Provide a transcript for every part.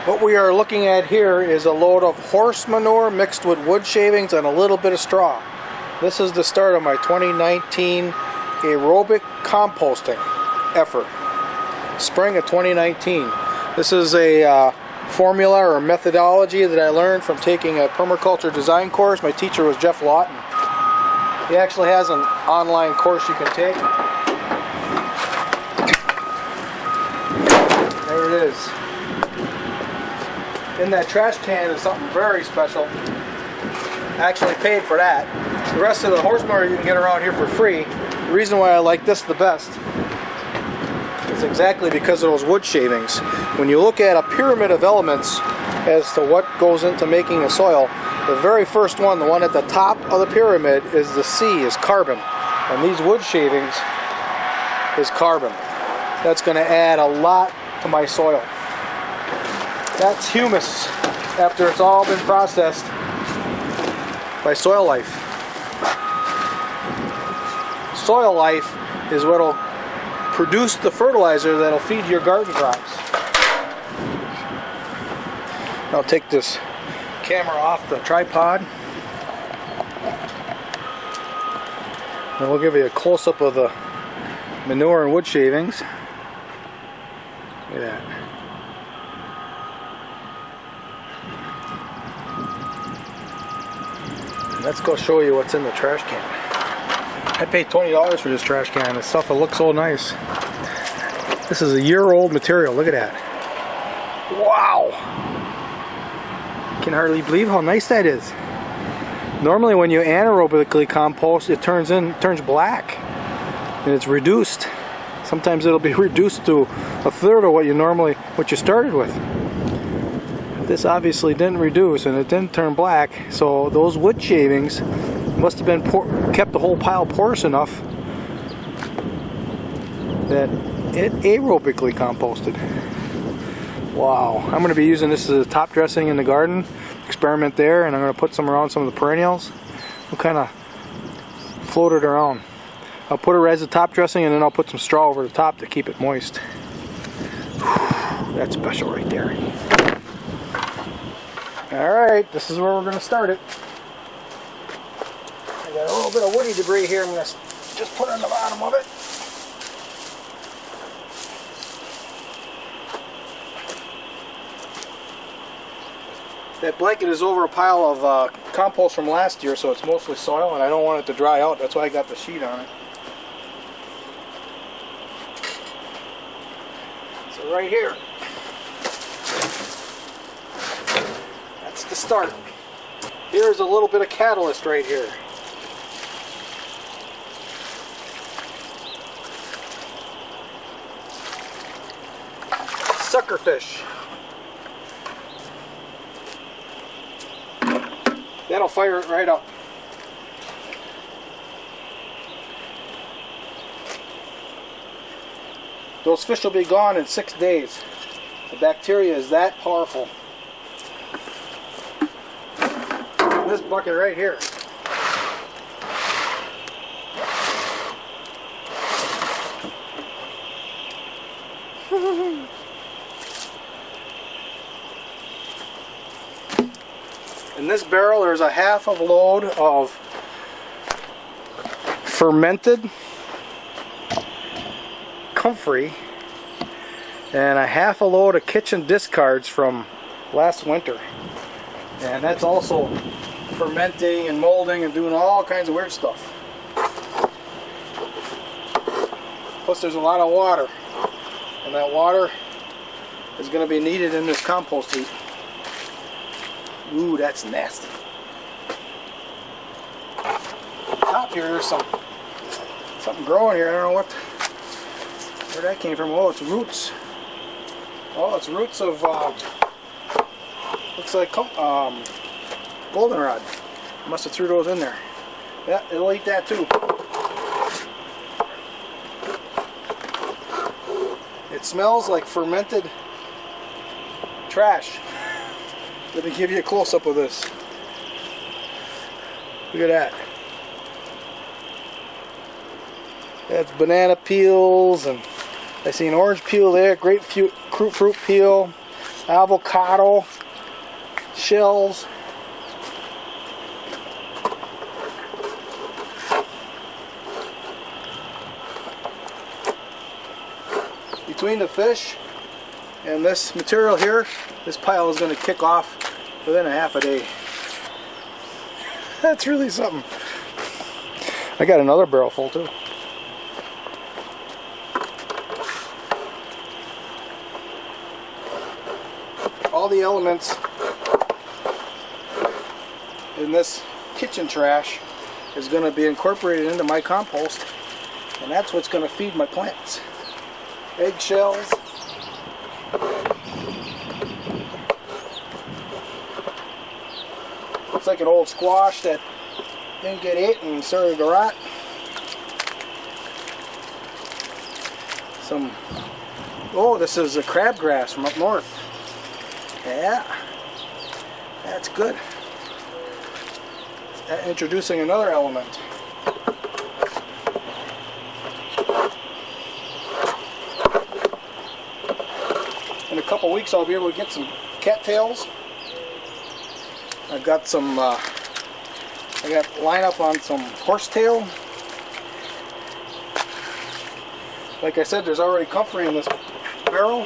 What we are looking at here is a load of horse manure mixed with wood shavings and a little bit of straw. This is the start of my 2019 aerobic composting effort. Spring of 2019. This is a formula or methodology that I learned from taking a permaculture design course. My teacher was Jeff Lawton. He actually has an online course you can take. There it is. In that trash can is something very special. I actually paid for that. The rest of the horse manure you can get around here for free. The reason why I like this the best is exactly because of those wood shavings. When you look at a pyramid of elements as to what goes into making a soil, the very first one, the one at the top of the pyramid, is the C, is carbon. And these wood shavings is carbon. That's going to add a lot to my soil. That's humus after it's all been processed by soil life. Soil life is what will produce the fertilizer that will feed your garden crops. I'll take this camera off the tripod and we'll give you a close-up of the manure and wood shavings. Look at that. Let's go show you what's in the trash can. I paid $20 for this trash can. This stuff, it looks so nice. This is a year-old material. Look at that. Wow! Can hardly believe how nice that is. Normally, when you anaerobically compost, it turns black, and it's reduced. Sometimes it'll be reduced to a third of what you started with. This obviously didn't reduce and it didn't turn black, so those wood shavings must have been kept the whole pile porous enough that it aerobically composted. Wow, I'm going to be using this as a top dressing in the garden, experiment there, and I'm going to put some around some of the perennials. We'll kind of float it around. I'll put it as a top dressing and then I'll put some straw over the top to keep it moist. That's special right there. Alright, this is where we're going to start it. I got a little bit of woody debris here. I'm going to just put on the bottom of it. That blanket is over a pile of compost from last year, so it's mostly soil, and I don't want it to dry out. That's why I got the sheet on it. So right here. To start. Here's a little bit of catalyst right here. Suckerfish. That'll fire it right up. Those fish will be gone in 6 days. The bacteria is that powerful. This bucket right here. In this barrel there's a half of a load of fermented comfrey and a half a load of kitchen discards from last winter. And that's also fermenting and molding and doing all kinds of weird stuff. Plus there's a lot of water, and that water is going to be needed in this compost heap. Ooh, that's nasty. Top here, there's something growing here. I don't know where that came from. Oh, it's roots. Oh, it's roots of looks like goldenrod. Must have threw those in there. Yeah, it'll eat that too. It smells like fermented trash. Let me give you a close-up of this. Look at that. That's banana peels, and I see an orange peel there, grapefruit peel, avocado shells. Between the fish and this material here, this pile is going to kick off within a half a day. That's really something. I got another barrel full too. All the elements in this kitchen trash is going to be incorporated into my compost, and that's what's going to feed my plants. Eggshells, looks like an old squash that didn't get ate and started to rot. Oh, this is a crabgrass from up north. Yeah, that's good. Introducing another element. In a couple weeks I'll be able to get some cattails. I've got some, I got line up on some horsetail. Like I said, there's already comfrey in this barrel.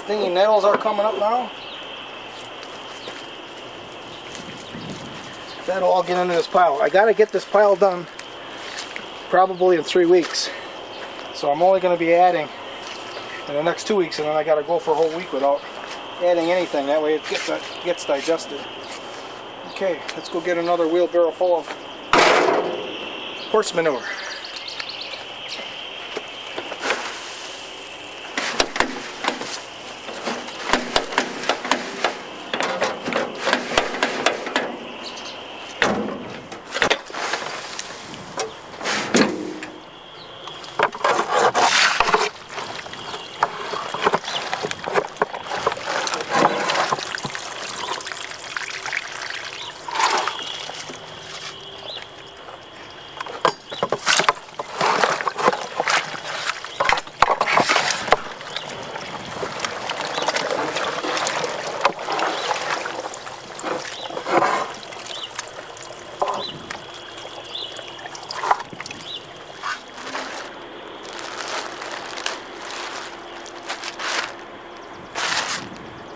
Stinging nettles are coming up now. That'll all get into this pile. I gotta get this pile done probably in 3 weeks. So I'm only going to be adding in the next 2 weeks, and then I got to go for a whole week without adding anything. That way it gets digested. Okay, let's go get another wheelbarrow full of horse manure.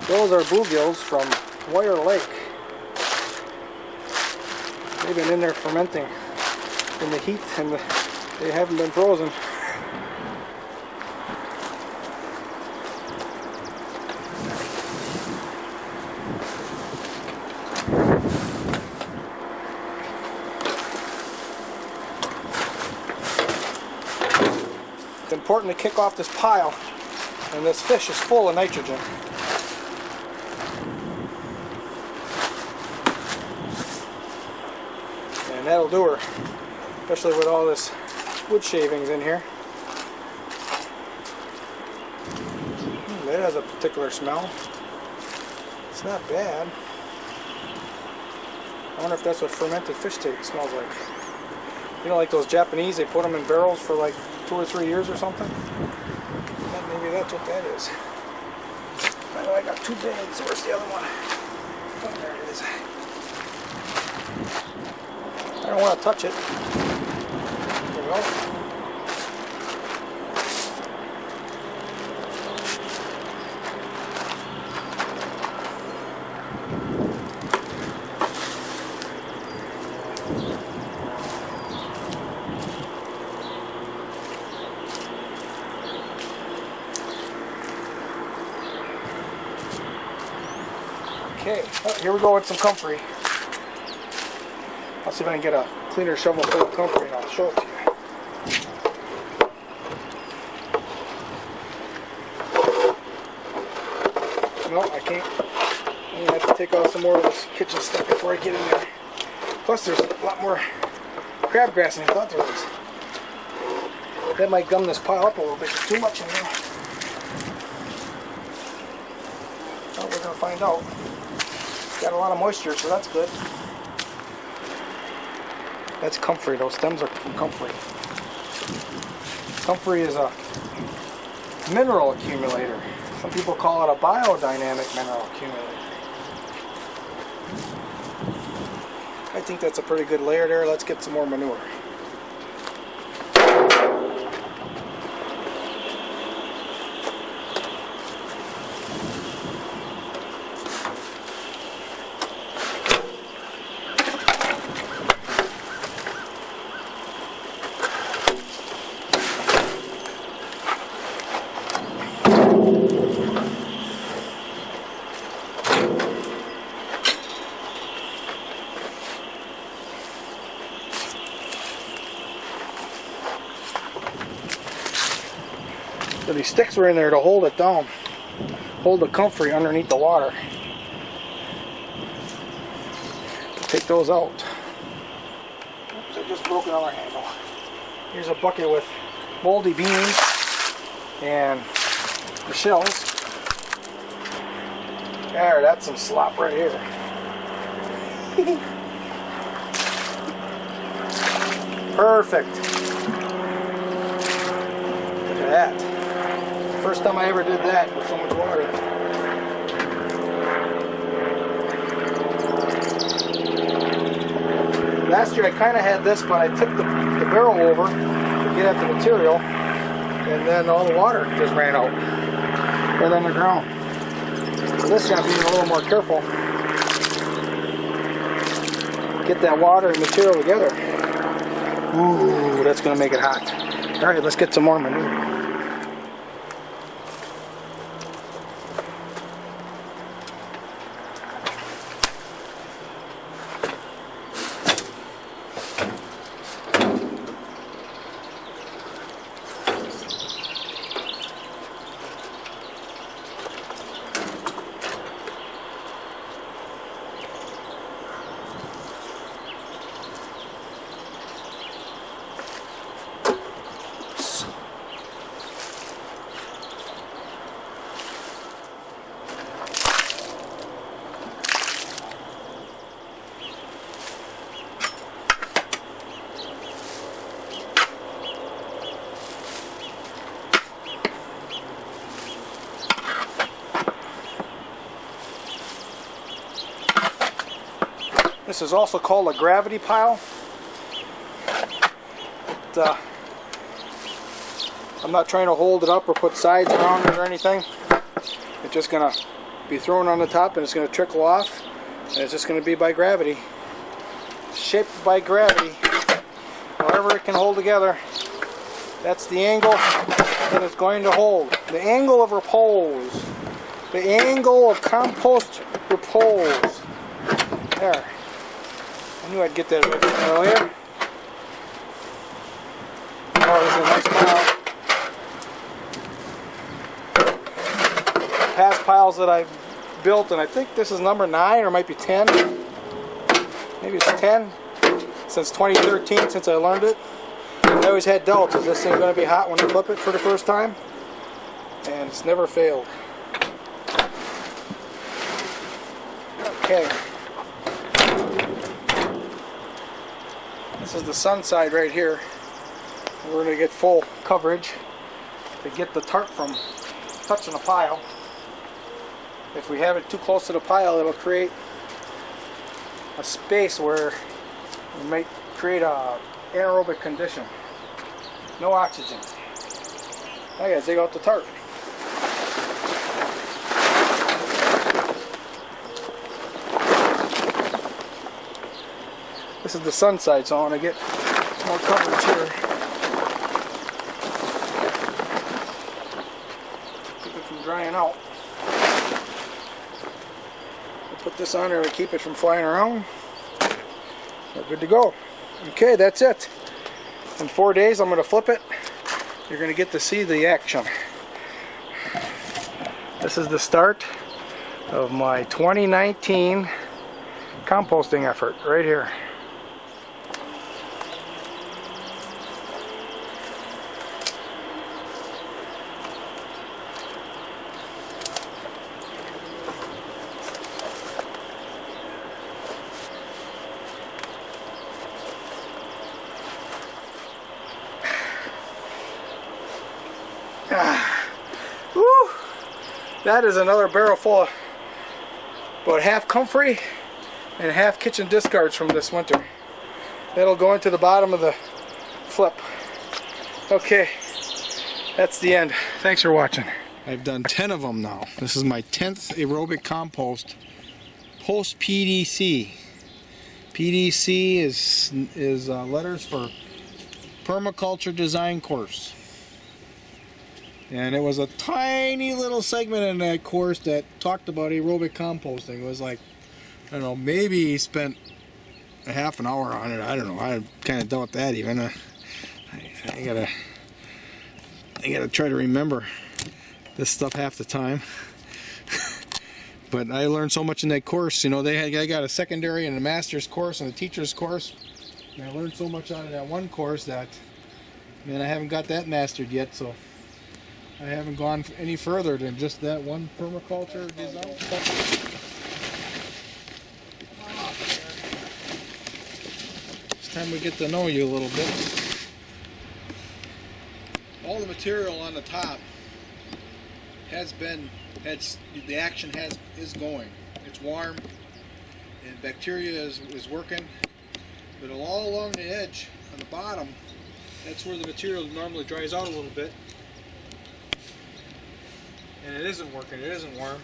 Those are bluegills from Wire Lake. They've been in there fermenting in the heat, and they haven't been frozen. It's important to kick off this pile, and this fish is full of nitrogen. And that'll do her, especially with all this wood shavings in here. That has a particular smell. It's not bad. I wonder if that's what fermented fish smells like. You know, like those Japanese, they put them in barrels for like 2 or 3 years or something. Maybe that's what that is. I know I got 2 bags. Where's the other one? Oh, there it is. I don't want to touch it. There we go. Okay, here we go with some comfrey. I'll see if I can get a cleaner shovel full of comfrey and I'll show it to you. No, I can't. I'm going to have to take out some more of this kitchen stuff before I get in there. Plus there's a lot more crabgrass than I thought there was. That might gum this pile up a little bit. There's too much in there. Well, we're going to find out. It's got a lot of moisture, so that's good. That's comfrey. Those stems are from comfrey. Comfrey is a mineral accumulator. Some people call it a biodynamic mineral accumulator. I think that's a pretty good layer there. Let's get some more manure. So these sticks were in there to hold it down, hold the comfrey underneath the water. Take those out. Oops, I just broke another handle. Here's a bucket with moldy beans and the shells. There, that's some slop right here. Perfect. Look at that. First time I ever did that with so much water. Last year I kind of had this, but I tipped the barrel over to get at the material, and then all the water just ran out right on the ground. So this year I'm being a little more careful. Get that water and material together. Ooh, that's going to make it hot. Alright, let's get some more manure. This is also called a gravity pile. I'm not trying to hold it up or put sides around it or anything. It's just going to be thrown on the top and it's going to trickle off. And it's just going to be by gravity. Shaped by gravity. However it can hold together. That's the angle that it's going to hold. The angle of repose. The angle of compost repose. There. I knew I'd get that earlier. Oh, this is a nice pile. Past piles that I've built, and I think this is number 9 or might be 10. Maybe it's 10. Since 2013, since I learned it. I always had doubts. Is this thing going to be hot when I flip it for the first time? And it's never failed. Okay. This is the sun side right here. We're going to get full coverage to get the tarp from touching the pile. If we have it too close to the pile, it'll create a space where we might create a aerobic condition. No oxygen. I gotta dig out the tarp. This is the sun side, so I want to get more coverage here. Keep it from drying out. We'll put this on there to keep it from flying around. We're good to go. Okay, that's it. In 4 days, I'm going to flip it. You're going to get to see the action. This is the start of my 2019 composting effort right here. Woo! That is another barrel full of about half comfrey and half kitchen discards from this winter. That'll go into the bottom of the flip. Okay, that's the end. Thanks for watching. I've done 10 of them now. This is my 10th aerobic compost post PDC. PDC is letters for Permaculture Design Course. And it was a tiny little segment in that course that talked about aerobic composting. It was like, I don't know, maybe he spent a half an hour on it. I don't know. I kind of doubt that even. I gotta try to remember this stuff half the time. But I learned so much in that course. You know, I got a secondary and a master's course and a teacher's course. And I learned so much out of that one course that, man, I haven't got that mastered yet. So I haven't gone any further than just that one permaculture design. It's time we get to know you a little bit. All the material on the top the action is going. It's warm and bacteria is working, but all along the edge on the bottom, that's where the material normally dries out a little bit, and it isn't working. It isn't warm.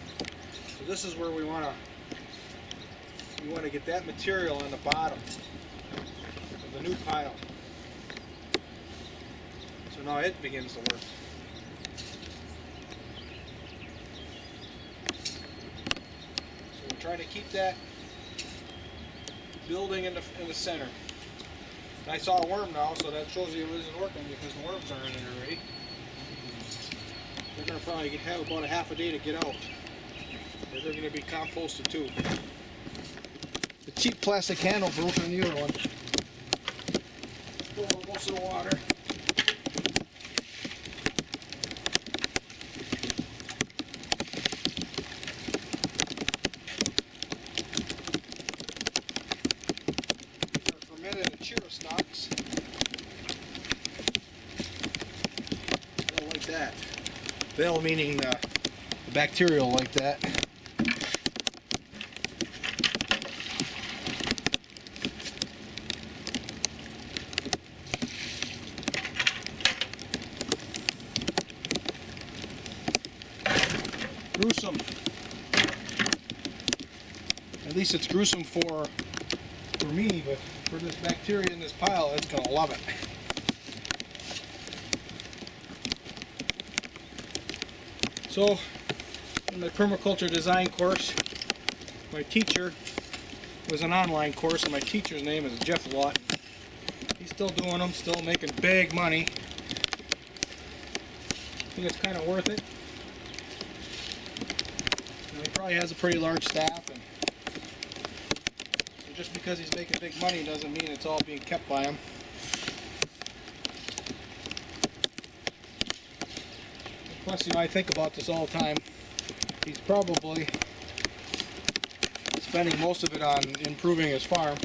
So this is where we want to get that material on the bottom of the new pile. So now it begins to work. Trying to keep that building in the center. And I saw a worm now, so that shows you it isn't working because the worms are in there already. They're going to probably have about a half a day to get out. Or they're going to be composted too. The cheap plastic handle broke on the other one. Pull out most of the water. Stocks. They'll like that. They'll meaning the bacterial like that. Gruesome. At least it's gruesome for me, but for this bacteria in this pile, it's going to love it. So, in my permaculture design course, my teacher was an online course, and my teacher's name is Jeff Lawton. He's still doing them, still making big money. I think it's kind of worth it. And he probably has a pretty large staff, and just because he's making big money doesn't mean it's all being kept by him. Plus, you know, I think about this all the time. He's probably spending most of it on improving his farm.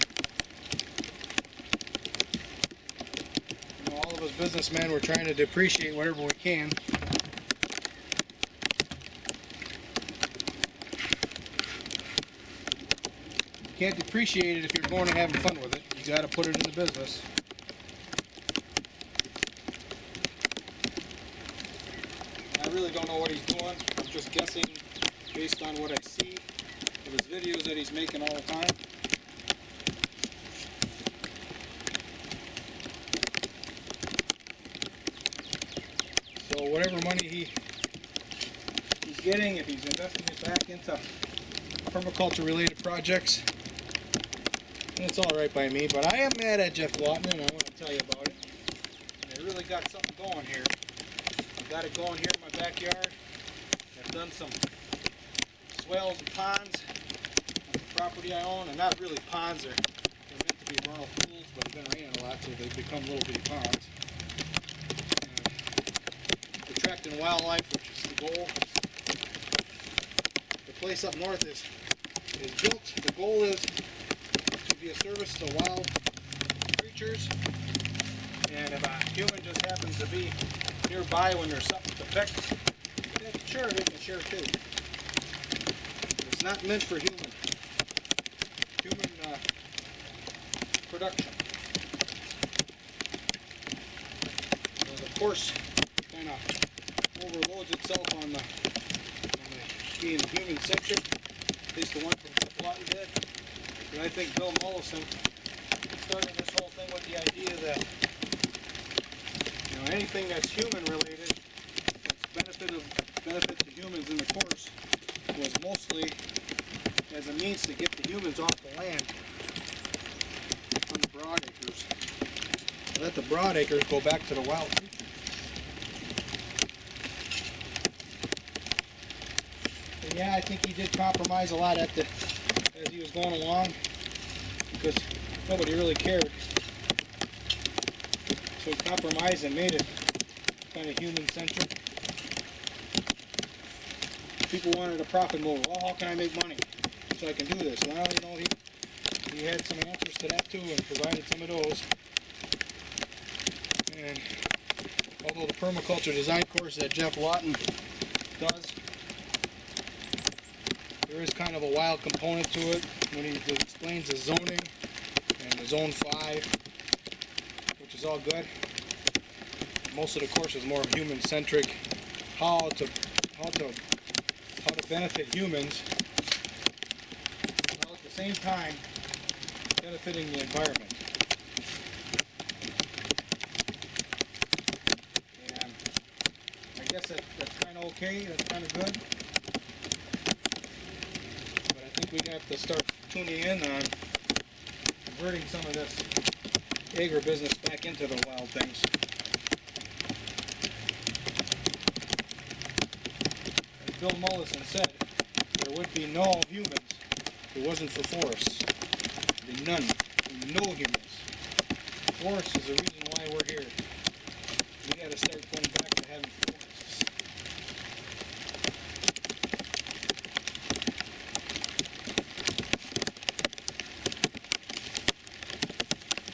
You know, all of us businessmen, we're trying to depreciate whatever we can. You can't depreciate it if you're going and having fun with it. You got to put it in the business. I really don't know what he's doing. I'm just guessing based on what I see of his videos that he's making all the time. So whatever money he's getting, if he's investing it back into permaculture related projects, it's all right by me, but I am mad at Jeff Lawton, and I want to tell you about it. And I really got something going here. I've got it going here in my backyard. I've done some swales and ponds on the property I own, and not really ponds, they're meant to be vernal pools, but it's been raining a lot, so they've become little bitty ponds. And attracting wildlife, which is the goal. The place up north is built. The goal is to be a service to wild creatures, and if a human just happens to be nearby when there's something to pick, then sure, they can share too. It's not meant for human production. The course kind of overloads itself on the being human-centric, at least the one from Lawton did. And I think Bill Mollison started this whole thing with the idea that anything that's human-related, that's benefit to humans in the course, was mostly as a means to get the humans off the land on the broad acres. Let the broad acres go back to the wild creatures. And yeah, I think he did compromise a lot as he was going along, because nobody really cared. So he compromised and made it kind of human-centric. People wanted a profit motive. Well, how can I make money so I can do this? Well, he had some answers to that too, and provided some of those. And although the permaculture design course that Jeff Lawton does, there is kind of a wild component to it when he explains the zoning and the zone 5, which is all good. Most of the course is more human-centric, how to benefit humans while at the same time benefiting the environment. And I guess that's kind of okay, that's kind of good. But I think we have to start tuning in on converting some of this agribusiness back into the wild things. As Bill Mollison said, there would be no humans if it wasn't for forests. There'd be none. There'd be no humans. Forests is the reason why we're here. We got to start going back to having forests.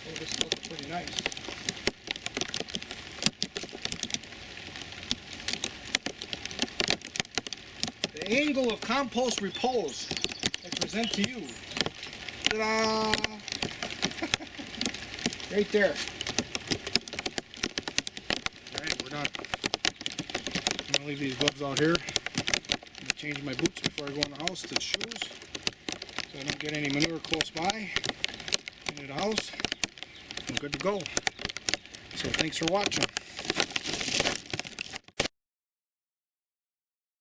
Oh, this looks pretty nice. The angle of compost repose I present to you. Ta-da! Right there. Alright, we're done. I'm going to leave these gloves out here. I'm going to change my boots before I go in the house to the shoes, so I don't get any manure close by into the house. I'm good to go. So thanks for watching.